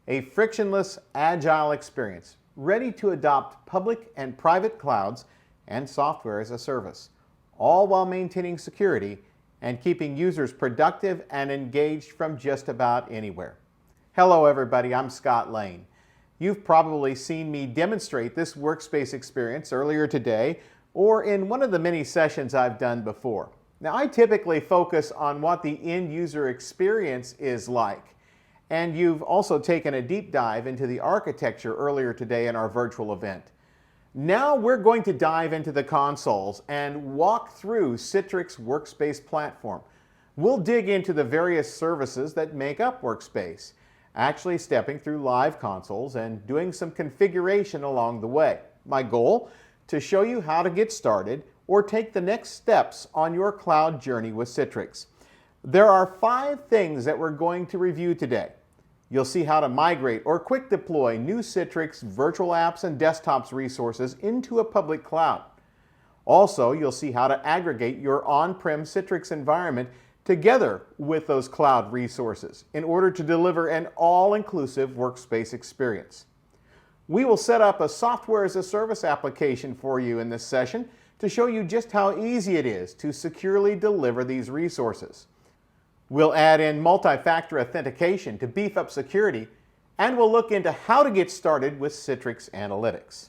a frictionless, agile experience ready to adopt public and private clouds and software as a service, all while maintaining security and keeping users productive and engaged from just about anywhere. Hello everybody, I'm Scott Lane. You've probably seen me demonstrate this workspace experience earlier today or in one of the many sessions I've done before. Now, I typically focus on what the end user experience is like, and you've also taken a deep dive into the architecture earlier today in our virtual event. Now we're going to dive into the consoles and walk through Citrix Workspace platform. We'll dig into the various services that make up Workspace, actually stepping through live consoles and doing some configuration along the way. My goal? To show you how to get started or take the next steps on your cloud journey with Citrix. There are 5 things that we're going to review today. You'll see how to migrate or quick deploy new Citrix virtual apps and desktops resources into a public cloud. Also, you'll see how to aggregate your on-prem Citrix environment together with those cloud resources in order to deliver an all-inclusive workspace experience. We will set up a software as a service application for you in this session to show you just how easy it is to securely deliver these resources. We'll add in multi-factor authentication to beef up security, and we'll look into how to get started with CITRIX Analytics.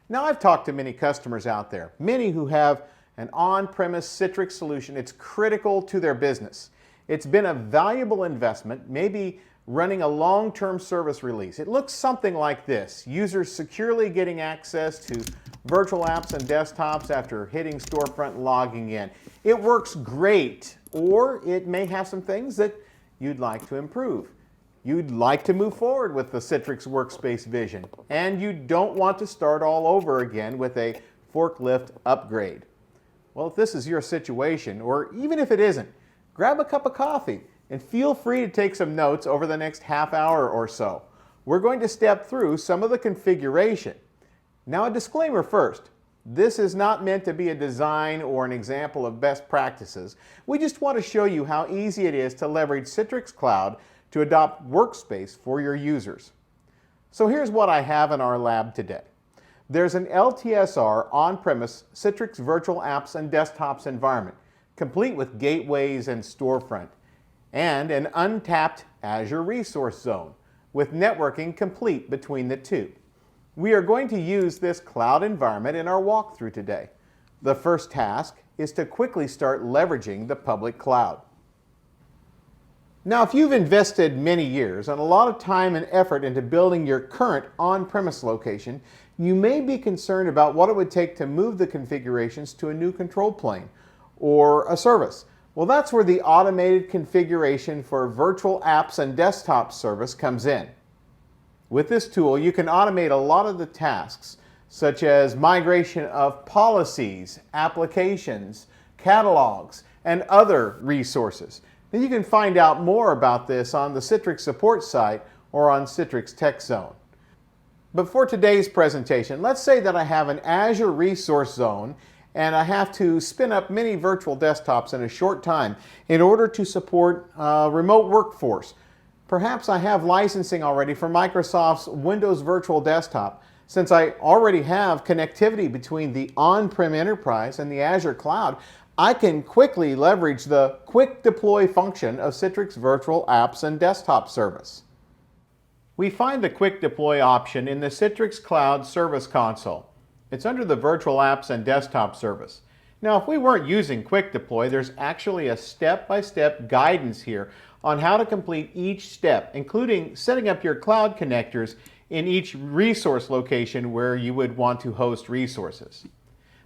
Now, I've talked to many customers out there, many who have an on-premise Citrix solution. It's critical to their business. It's been a valuable investment, maybe running a long-term service release. It looks something like this. Users securely getting access to virtual apps and desktops after hitting storefront and logging in. It works great, or it may have some things that you'd like to improve. You'd like to move forward with the Citrix Workspace vision, and you don't want to start all over again with a forklift upgrade. Well, if this is your situation, or even if it isn't, grab a cup of coffee and feel free to take some notes over the next half hour or so. We're going to step through some of the configuration. Now, a disclaimer first. This is not meant to be a design or an example of best practices. We just want to show you how easy it is to leverage Citrix Cloud to adopt Workspace for your users. So here's what I have in our lab today. There's an LTSR on-premise Citrix virtual apps and desktops environment, complete with gateways and storefront, and an untapped Azure resource zone, with networking complete between the two. We are going to use this cloud environment in our walkthrough today. The first task is to quickly start leveraging the public cloud. Now, if you've invested many years and a lot of time and effort into building your current on-premise location, you may be concerned about what it would take to move the configurations to a new control plane or a service. Well, that's where the automated configuration for virtual apps and desktop service comes in. With this tool, you can automate a lot of the tasks, such as migration of policies, applications, catalogs, and other resources. Then you can find out more about this on the Citrix support site or on Citrix Tech Zone. But for today's presentation, let's say that I have an Azure resource zone and I have to spin up many virtual desktops in a short time in order to support remote workforce. Perhaps I have licensing already for Microsoft's Windows Virtual Desktop. Since I already have connectivity between the on-prem enterprise and the Azure cloud, I can quickly leverage the quick deploy function of Citrix Virtual Apps and Desktop Service. We find the quick deploy option in the Citrix Cloud Service Console. It's under the Virtual Apps and Desktop Service. Now, if we weren't using quick deploy, there's actually a step-by-step guidance here on how to complete each step, including setting up your cloud connectors in each resource location where you would want to host resources.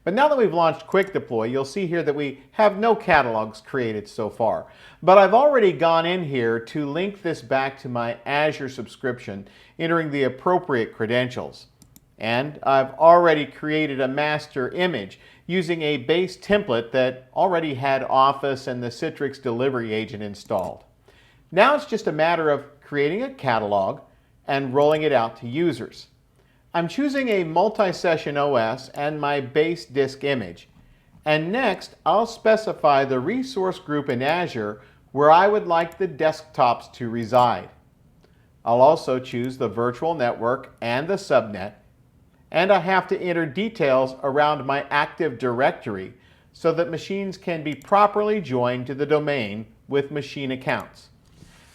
But now that we've launched Quick Deploy, you'll see here that we have no catalogs created so far. But I've already gone in here to link this back to my Azure subscription, entering the appropriate credentials. And I've already created a master image using a base template that already had Office and the Citrix Delivery Agent installed. Now it's just a matter of creating a catalog and rolling it out to users. I'm choosing a multi-session OS and my base disk image. And next, I'll specify the resource group in Azure where I would like the desktops to reside. I'll also choose the virtual network and the subnet, and I have to enter details around my Active Directory so that machines can be properly joined to the domain with machine accounts.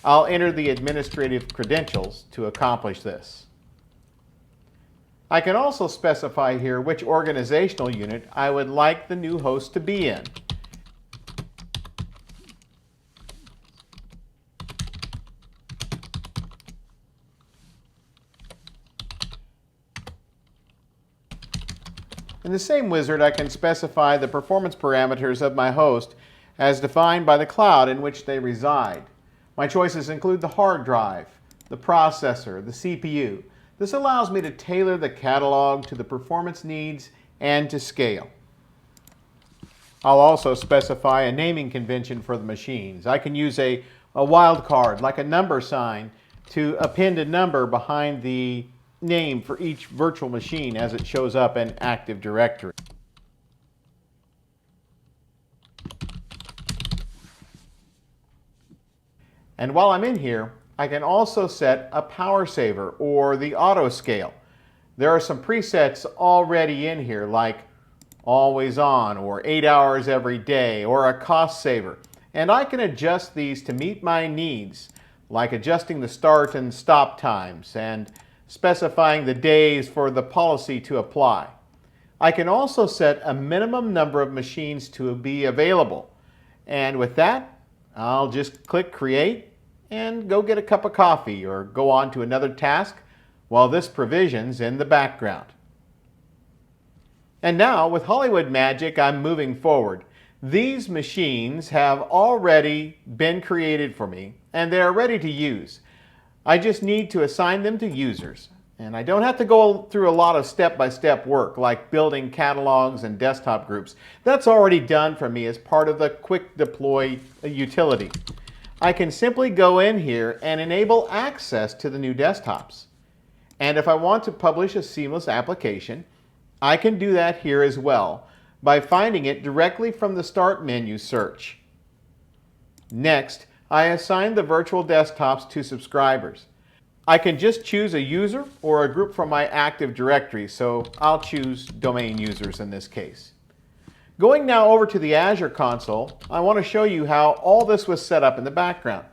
I'll enter the administrative credentials to accomplish this. I can also specify here which organizational unit I would like the new host to be in. In the same wizard, I can specify the performance parameters of my host as defined by the cloud in which they reside. My choices include the hard drive, the processor, the CPU. This allows me to tailor the catalog to the performance needs and to scale. I'll also specify a naming convention for the machines. I can use a wildcard, like a number sign, to append a number behind the name for each virtual machine as it shows up in Active Directory. And while I'm in here, I can also set a power saver or the auto scale. There are some presets already in here like always on or 8 hours every day or a cost saver. And I can adjust these to meet my needs, like adjusting the start and stop times and specifying the days for the policy to apply. I can also set a minimum number of machines to be available. And with that, I'll just click Create and go get a cup of coffee or go on to another task while this provision's in the background. And now, with Hollywood magic, I'm moving forward. These machines have already been created for me and they are ready to use. I just need to assign them to users. And I don't have to go through a lot of step-by-step work like building catalogs and desktop groups. That's already done for me as part of the Quick Deploy utility. I can simply go in here and enable access to the new desktops. And if I want to publish a seamless application, I can do that here as well by finding it directly from the Start menu search. Next, I assign the virtual desktops to subscribers. I can just choose a user or a group from my Active Directory, so I'll choose domain users in this case. Going now over to the Azure console, I want to show you how all this was set up in the background.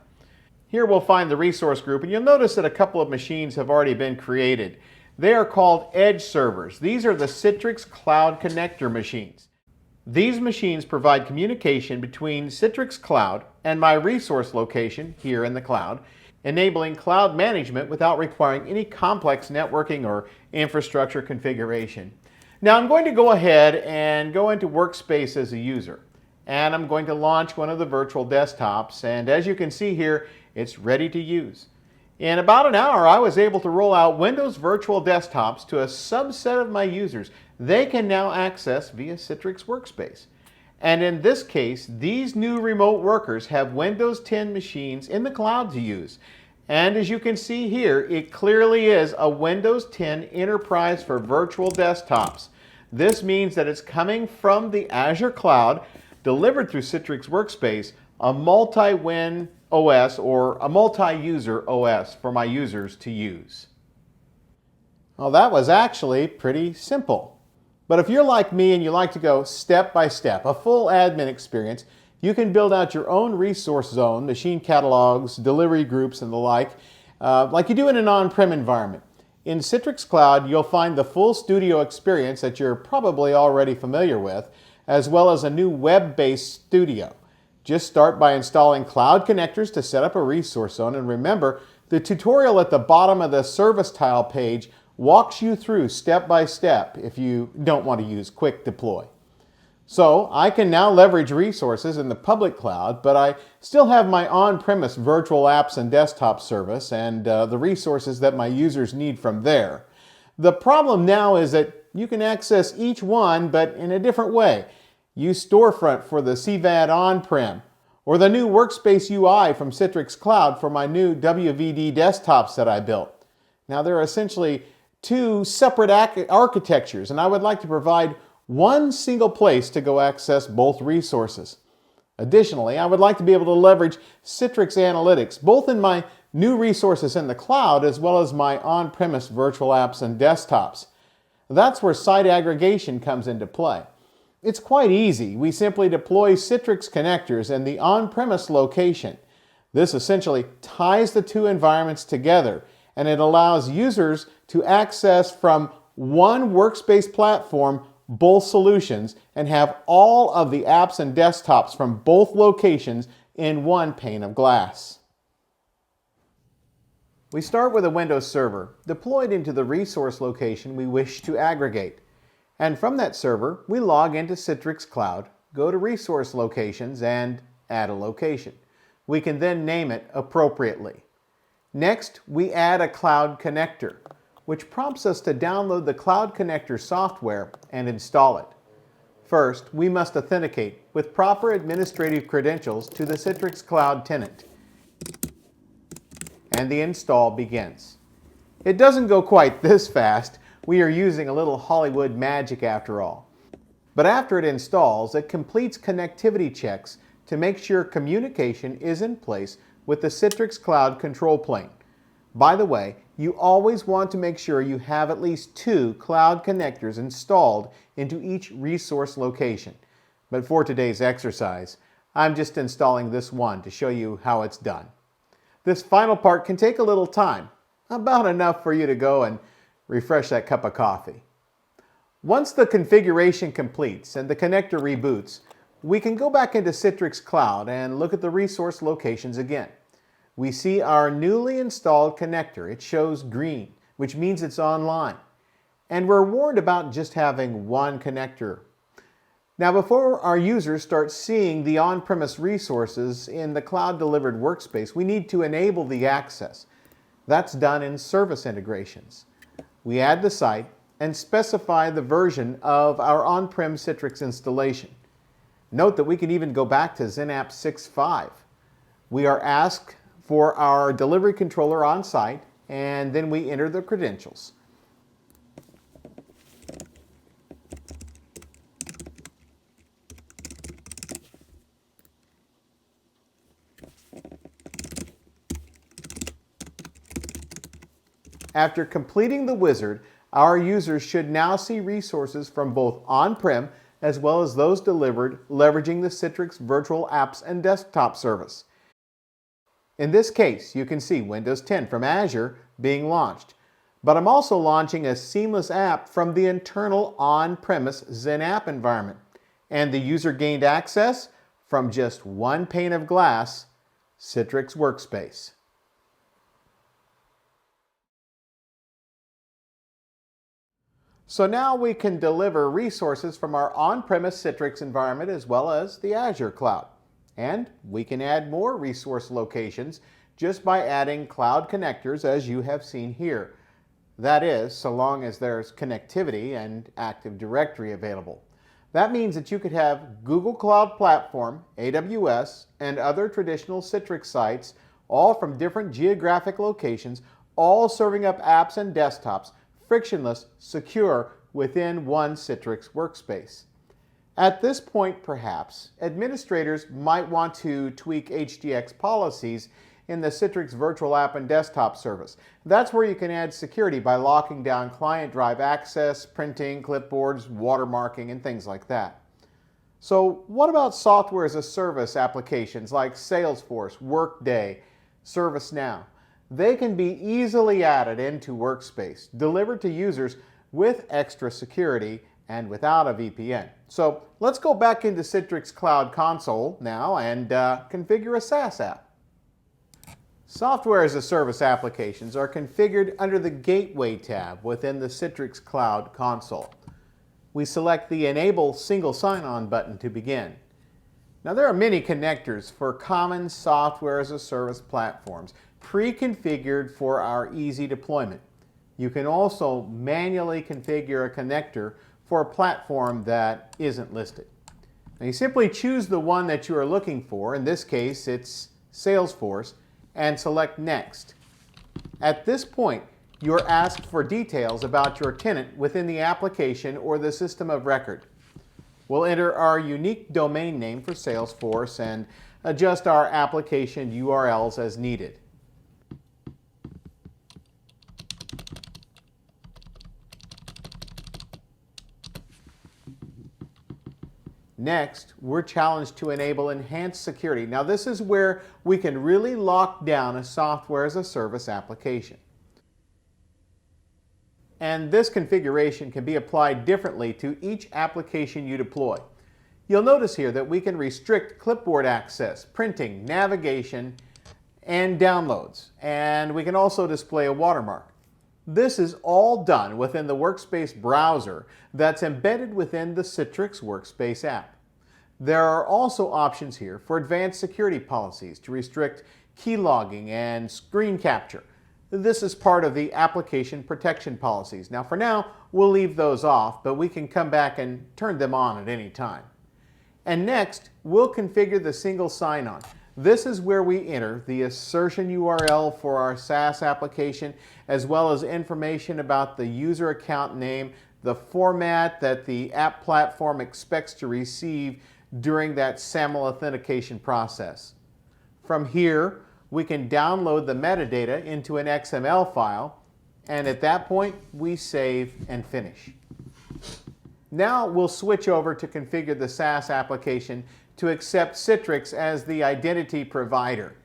Here we'll find the resource group, and you'll notice that a couple of machines have already been created. They are called Edge servers. These are the Citrix Cloud connector machines. These machines provide communication between Citrix Cloud and my resource location here in the cloud, enabling cloud management without requiring any complex networking or infrastructure configuration. Now I'm going to go ahead and go into Workspace as a user, and I'm going to launch one of the virtual desktops, and as you can see here, it's ready to use. In about an hour, I was able to roll out Windows virtual desktops to a subset of my users. They can now access via Citrix Workspace. And in this case, these new remote workers have Windows 10 machines in the cloud to use. And as you can see here, it clearly is a Windows 10 Enterprise for virtual desktops. This means that it's coming from the Azure cloud, delivered through Citrix Workspace, a multi-win OS or a multi-user OS for my users to use. Well, that was actually pretty simple. But if you're like me and you like to go step by step, a full admin experience, you can build out your own resource zone, machine catalogs, delivery groups, and the like you do in an on-prem environment. In Citrix Cloud, you'll find the full studio experience that you're probably already familiar with, as well as a new web-based studio. Just start by installing cloud connectors to set up a resource zone, and remember, the tutorial at the bottom of the service tile page walks you through step by step if you don't want to use Quick Deploy. So I can now leverage resources in the public cloud, but I still have my on-premise virtual apps and desktop service and the resources that my users need from there. The problem now is that you can access each one, but in a different way. Use Storefront for the CVAD on-prem, or the new Workspace UI from Citrix Cloud for my new WVD desktops that I built. Now there are essentially two separate architectures, and I would like to provide one single place to go access both resources. Additionally, I would like to be able to leverage CITRIX Analytics both in my new resources in the cloud, as well as my on-premise virtual apps and desktops. That's where site aggregation comes into play. It's quite easy. We simply deploy Citrix connectors in the on-premise location. This essentially ties the two environments together, and it allows users to access from one workspace platform both solutions and have all of the apps and desktops from both locations in one pane of glass. We start with a Windows server deployed into the resource location we wish to aggregate. And from that server, we log into Citrix Cloud, go to Resource Locations, and add a location. We can then name it appropriately. Next, we add a Cloud connector, which prompts us to download the Cloud Connector software and install it. First, we must authenticate with proper administrative credentials to the Citrix Cloud tenant, and the install begins. It doesn't go quite this fast. We are using a little Hollywood magic after all. But after it installs, it completes connectivity checks to make sure communication is in place with the Citrix Cloud control plane. By the way, you always want to make sure you have at least 2 cloud connectors installed into each resource location. But for today's exercise, I'm just installing this one to show you how it's done. This final part can take a little time, about enough for you to go and refresh that cup of coffee. Once the configuration completes and the connector reboots, we can go back into Citrix Cloud and look at the resource locations again. We see our newly installed connector. It shows green, which means it's online. And we're warned about just having one connector. Now, before our users start seeing the on-premise resources in the cloud-delivered workspace, we need to enable the access. That's done in service integrations. We add the site and specify the version of our on-prem Citrix installation. Note that we can even go back to XenApp 6.5. We are asked for our delivery controller on site, and then we enter the credentials. After completing the wizard, our users should now see resources from both on-prem as well as those delivered leveraging the Citrix Virtual Apps and Desktop service. In this case, you can see Windows 10 from Azure being launched, but I'm also launching a seamless app from the internal on-premise XenApp environment, and the user gained access from just one pane of glass, Citrix Workspace. So now we can deliver resources from our on-premise Citrix environment as well as the Azure cloud. And we can add more resource locations just by adding cloud connectors as you have seen here. That is, so long as there's connectivity and Active Directory available. That means that you could have Google Cloud Platform, AWS, and other traditional Citrix sites, all from different geographic locations, all serving up apps and desktops, frictionless, secure, within one Citrix workspace. At this point, perhaps, administrators might want to tweak HDX policies in the Citrix Virtual App and Desktop service. That's where you can add security by locking down client drive access, printing, clipboards, watermarking, and things like that. So what about software as a service applications like Salesforce, Workday, ServiceNow? They can be easily added into Workspace, delivered to users with extra security and without a VPN. So let's go back into Citrix Cloud Console now and configure a SaaS app. Software as a service applications are configured under the Gateway tab within the Citrix Cloud Console. We select the Enable Single Sign-On button to begin. Now there are many connectors for common software as a service platforms, pre-configured for our easy deployment. You can also manually configure a connector for a platform that isn't listed. Now you simply choose the one that you are looking for. In this case, it's Salesforce, and select Next. At this point, you are asked for details about your tenant within the application or the system of record. We'll enter our unique domain name for Salesforce and adjust our application URLs as needed. Next, we're challenged to enable enhanced security. Now, this is where we can really lock down a software as a service application. And this configuration can be applied differently to each application you deploy. You'll notice here that we can restrict clipboard access, printing, navigation, and downloads. And we can also display a watermark. This is all done within the Workspace browser that's embedded within the Citrix Workspace app. There are also options here for advanced security policies to restrict key logging and screen capture. This is part of the application protection policies. Now, for now, we'll leave those off, but we can come back and turn them on at any time. And next, we'll configure the single sign-on. This is where we enter the assertion URL for our SaaS application, as well as information about the user account name, the format that the app platform expects to receive during that SAML authentication process. From here, we can download the metadata into an XML file, and at that point, we save and finish. Now we'll switch over to configure the SaaS application to accept Citrix as the identity provider.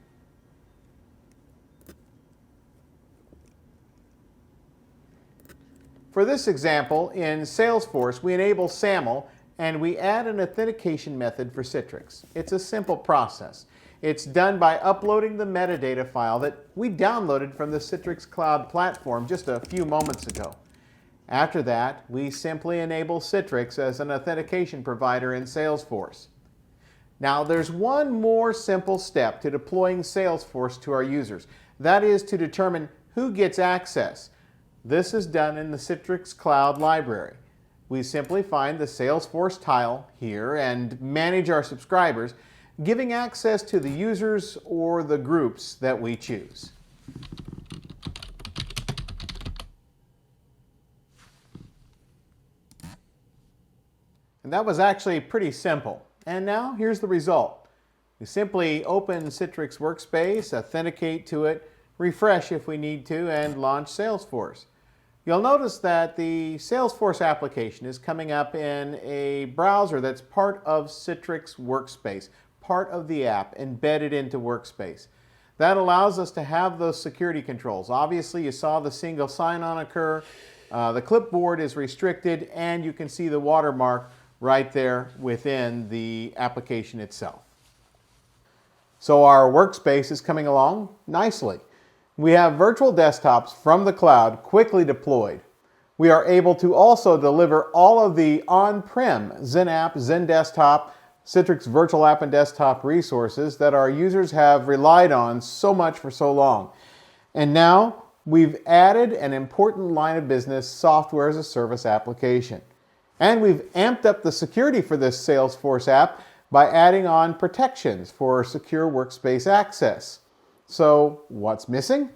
For this example, in Salesforce, we enable SAML and we add an authentication method for Citrix. It's a simple process. It's done by uploading the metadata file that we downloaded from the Citrix Cloud platform just a few moments ago. After that, we simply enable Citrix as an authentication provider in Salesforce. Now, there's one more simple step to deploying Salesforce to our users. That is to determine who gets access. This is done in the Citrix Cloud library. We simply find the Salesforce tile here and manage our subscribers, giving access to the users or the groups that we choose. And that was actually pretty simple. And now here's the result. We simply open Citrix Workspace, authenticate to it, refresh if we need to, and launch Salesforce. You'll notice that the Salesforce application is coming up in a browser that's part of Citrix Workspace, part of the app embedded into Workspace. That allows us to have those security controls. Obviously, you saw the single sign-on occur, the clipboard is restricted, and you can see the watermark right there within the application itself. So our workspace is coming along nicely. We have virtual desktops from the cloud quickly deployed. We are able to also deliver all of the on-prem XenApp, XenDesktop, Citrix Virtual App and Desktop resources that our users have relied on so much for so long. And now we've added an important line of business software as a service application. And we've amped up the security for this Salesforce app by adding on protections for secure workspace access. So what's missing?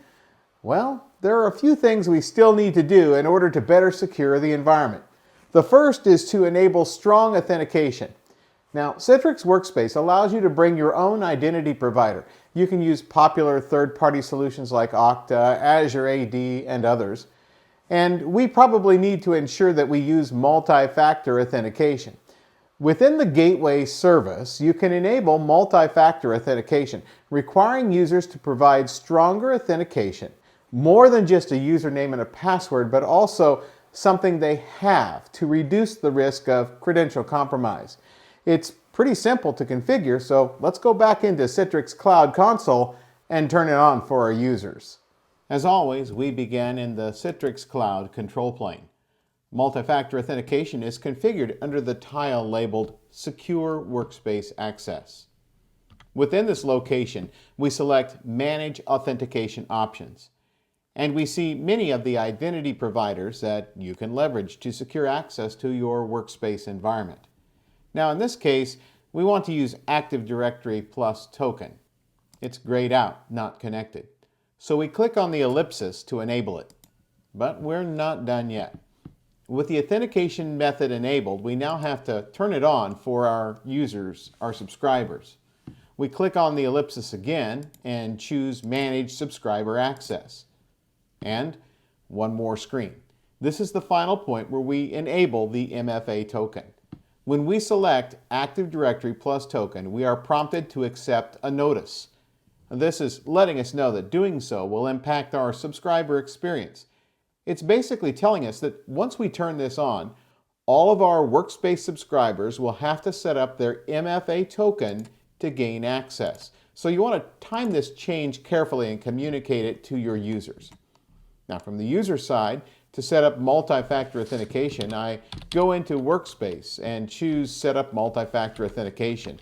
Well, there are a few things we still need to do in order to better secure the environment. The first is to enable strong authentication. Now, Citrix Workspace allows you to bring your own identity provider. You can use popular third-party solutions like Okta, Azure AD, and others. And we probably need to ensure that we use multi-factor authentication. Within the gateway service, you can enable multi-factor authentication, requiring users to provide stronger authentication, more than just a username and a password, but also something they have to reduce the risk of credential compromise. It's pretty simple to configure, so let's go back into Citrix Cloud Console and turn it on for our users. As always, we begin in the Citrix Cloud control plane. Multi-factor authentication is configured under the tile labeled Secure Workspace Access. Within this location, we select Manage Authentication Options, and we see many of the identity providers that you can leverage to secure access to your workspace environment. Now, in this case, we want to use Active Directory plus token. It's grayed out, not connected. So we click on the ellipsis to enable it. But we're not done yet. With the authentication method enabled, we now have to turn it on for our users, our subscribers. We click on the ellipsis again and choose Manage Subscriber Access. And one more screen. This is the final point where we enable the MFA token. When we select Active Directory plus token, we are prompted to accept a notice. This is letting us know that doing so will impact our subscriber experience. It's basically telling us that once we turn this on, all of our Workspace subscribers will have to set up their MFA token to gain access. So you want to time this change carefully and communicate it to your users. Now, from the user side, to set up multi-factor authentication, I go into Workspace and choose Set up Multi-Factor Authentication.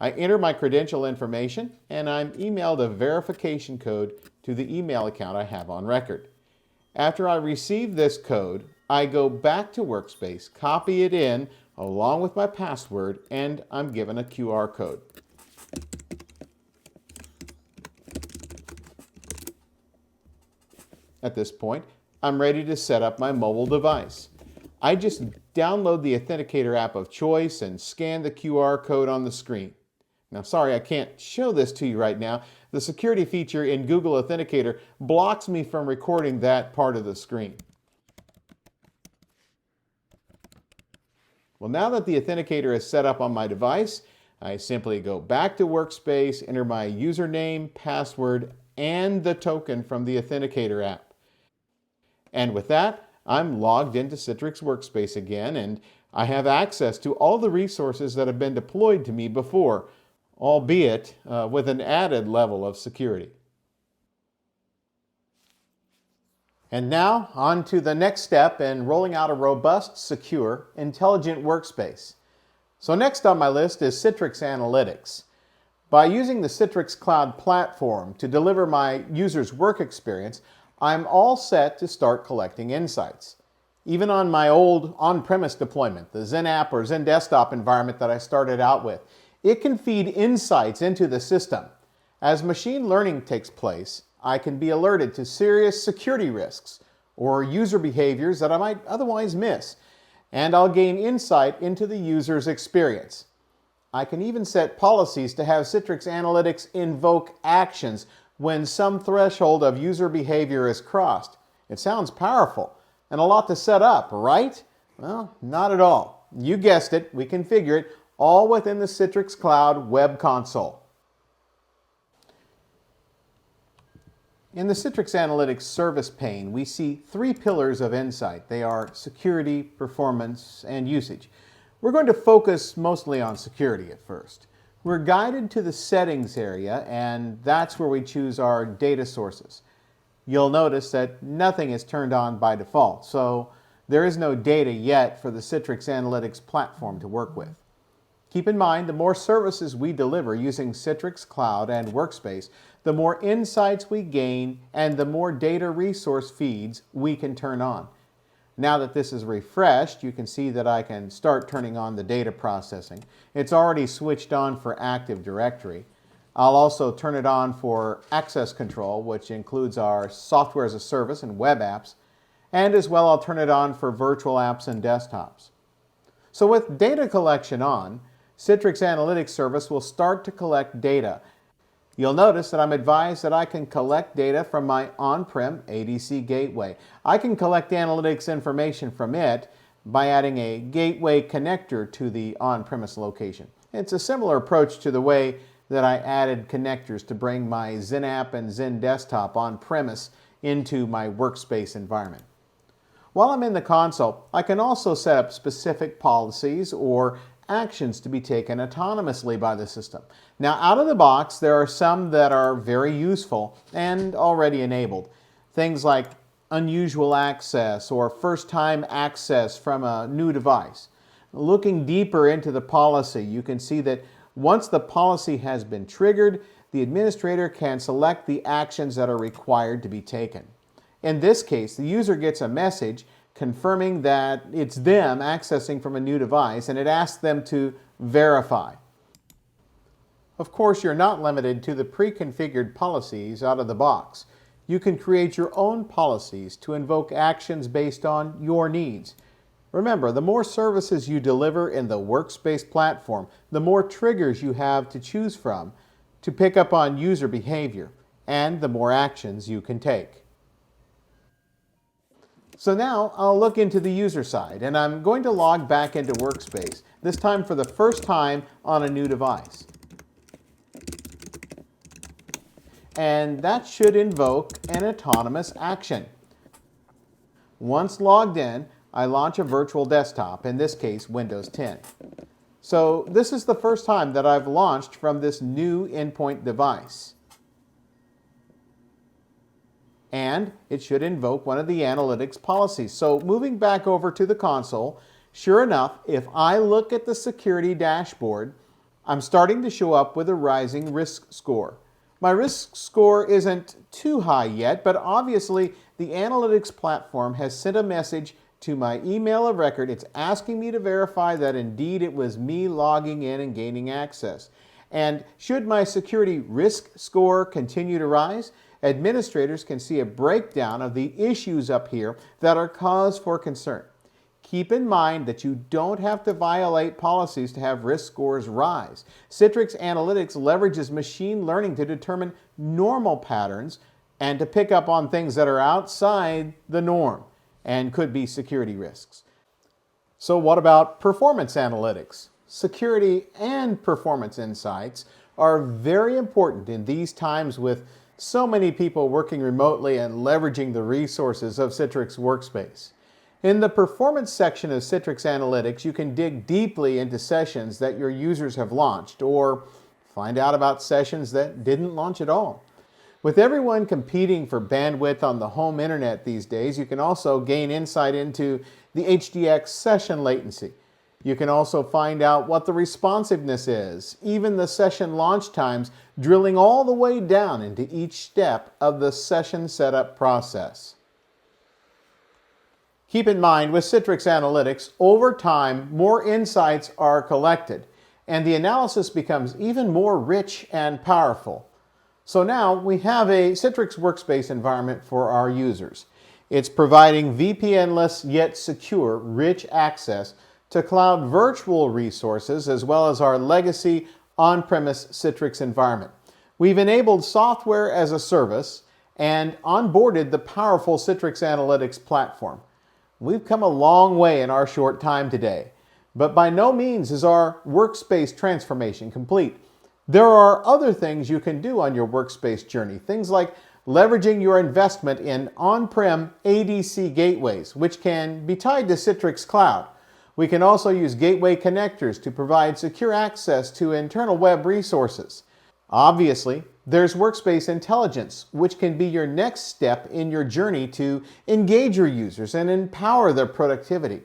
I enter my credential information and I'm emailed a verification code to the email account I have on record. After I receive this code, I go back to Workspace, copy it in along with my password, and I'm given a QR code. At this point, I'm ready to set up my mobile device. I just download the Authenticator app of choice and scan the QR code on the screen. Now, sorry, I can't show this to you right now. The security feature in Google Authenticator blocks me from recording that part of the screen. Well, now that the Authenticator is set up on my device, I simply go back to Workspace, enter my username, password, and the token from the Authenticator app. And with that, I'm logged into Citrix Workspace again, and I have access to all the resources that have been deployed to me before, albeit with an added level of security. And now, on to the next step in rolling out a robust, secure, intelligent workspace. So next on my list is CITRIX Analytics. By using the Citrix Cloud platform to deliver my users' work experience, I'm all set to start collecting insights. Even on my old on-premise deployment, the XenApp or XenDesktop environment that I started out with, it can feed insights into the system. As machine learning takes place, I can be alerted to serious security risks or user behaviors that I might otherwise miss, and I'll gain insight into the user's experience. I can even set policies to have Citrix Analytics invoke actions when some threshold of user behavior is crossed. It sounds powerful and a lot to set up, right? Well, not at all. You guessed it, we configure it all within the Citrix Cloud web console. In the Citrix Analytics service pane, we see three pillars of insight. They are security, performance, and usage. We're going to focus mostly on security at first. We're guided to the settings area, and that's where we choose our data sources. You'll notice that nothing is turned on by default, so there is no data yet for the Citrix Analytics platform to work with. Keep in mind, the more services we deliver using Citrix Cloud and Workspace, the more insights we gain and the more data resource feeds we can turn on. Now that this is refreshed, you can see that I can start turning on the data processing. It's already switched on for Active Directory. I'll also turn it on for access control, which includes our software as a service and web apps, and as well I'll turn it on for virtual apps and desktops. So with data collection on, Citrix Analytics service will start to collect data. You'll notice that I'm advised that I can collect data from my on-prem ADC gateway. I can collect analytics information from it by adding a gateway connector to the on-premise location. It's a similar approach to the way that I added connectors to bring my XenApp and XenDesktop on-premise into my workspace environment. While I'm in the console, I can also set up specific policies or actions to be taken autonomously by the system. Now, out of the box, there are some that are very useful and already enabled. Things like unusual access or first-time access from a new device. Looking deeper into the policy, you can see that once the policy has been triggered, the administrator can select the actions that are required to be taken. In this case, the user gets a message confirming that it's them accessing from a new device, and it asks them to verify. Of course, you're not limited to the pre-configured policies out of the box. You can create your own policies to invoke actions based on your needs. Remember, the more services you deliver in the Workspace platform, the more triggers you have to choose from to pick up on user behavior, and the more actions you can take. So now I'll look into the user side, and I'm going to log back into Workspace, this time for the first time on a new device. And that should invoke an autonomous action. Once logged in, I launch a virtual desktop, in this case Windows 10. So this is the first time that I've launched from this new endpoint device. And it should invoke one of the analytics policies. So moving back over to the console, sure enough, if I look at the security dashboard, I'm starting to show up with a rising risk score. My risk score isn't too high yet, but obviously the analytics platform has sent a message to my email of record. It's asking me to verify that indeed it was me logging in and gaining access. And should my security risk score continue to rise, administrators can see a breakdown of the issues up here that are cause for concern. Keep in mind that you don't have to violate policies to have risk scores rise. CITRIX Analytics leverages machine learning to determine normal patterns and to pick up on things that are outside the norm and could be security risks. So what about performance analytics? Security and performance insights are very important in these times with so many people working remotely and leveraging the resources of Citrix Workspace. In the performance section of Citrix Analytics, you can dig deeply into sessions that your users have launched or find out about sessions that didn't launch at all. With everyone competing for bandwidth on the home internet these days, you can also gain insight into the HDX session latency. You can also find out what the responsiveness is, even the session launch times, drilling all the way down into each step of the session setup process. Keep in mind, with Citrix Analytics, over time, more insights are collected, and the analysis becomes even more rich and powerful. So now we have a Citrix Workspace environment for our users. It's providing VPN-less yet secure, rich access to cloud virtual resources as well as our legacy on-premise Citrix environment. We've enabled software as a service and onboarded the powerful Citrix Analytics platform. We've come a long way in our short time today, but by no means is our workspace transformation complete. There are other things you can do on your workspace journey, things like leveraging your investment in on-prem ADC gateways, which can be tied to Citrix Cloud. We can also use gateway connectors to provide secure access to internal web resources. Obviously, there's Workspace Intelligence, which can be your next step in your journey to engage your users and empower their productivity.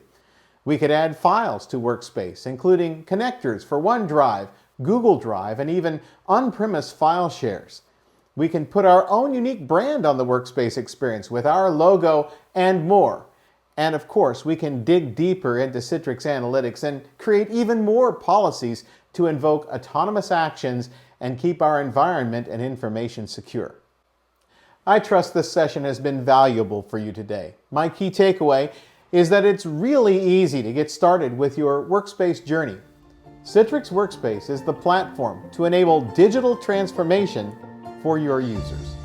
We could add files to Workspace, including connectors for OneDrive, Google Drive, and even on-premise file shares. We can put our own unique brand on the Workspace experience with our logo and more. And of course, we can dig deeper into Citrix Analytics and create even more policies to invoke autonomous actions and keep our environment and information secure. I trust this session has been valuable for you today. My key takeaway is that it's really easy to get started with your workspace journey. Citrix Workspace is the platform to enable digital transformation for your users.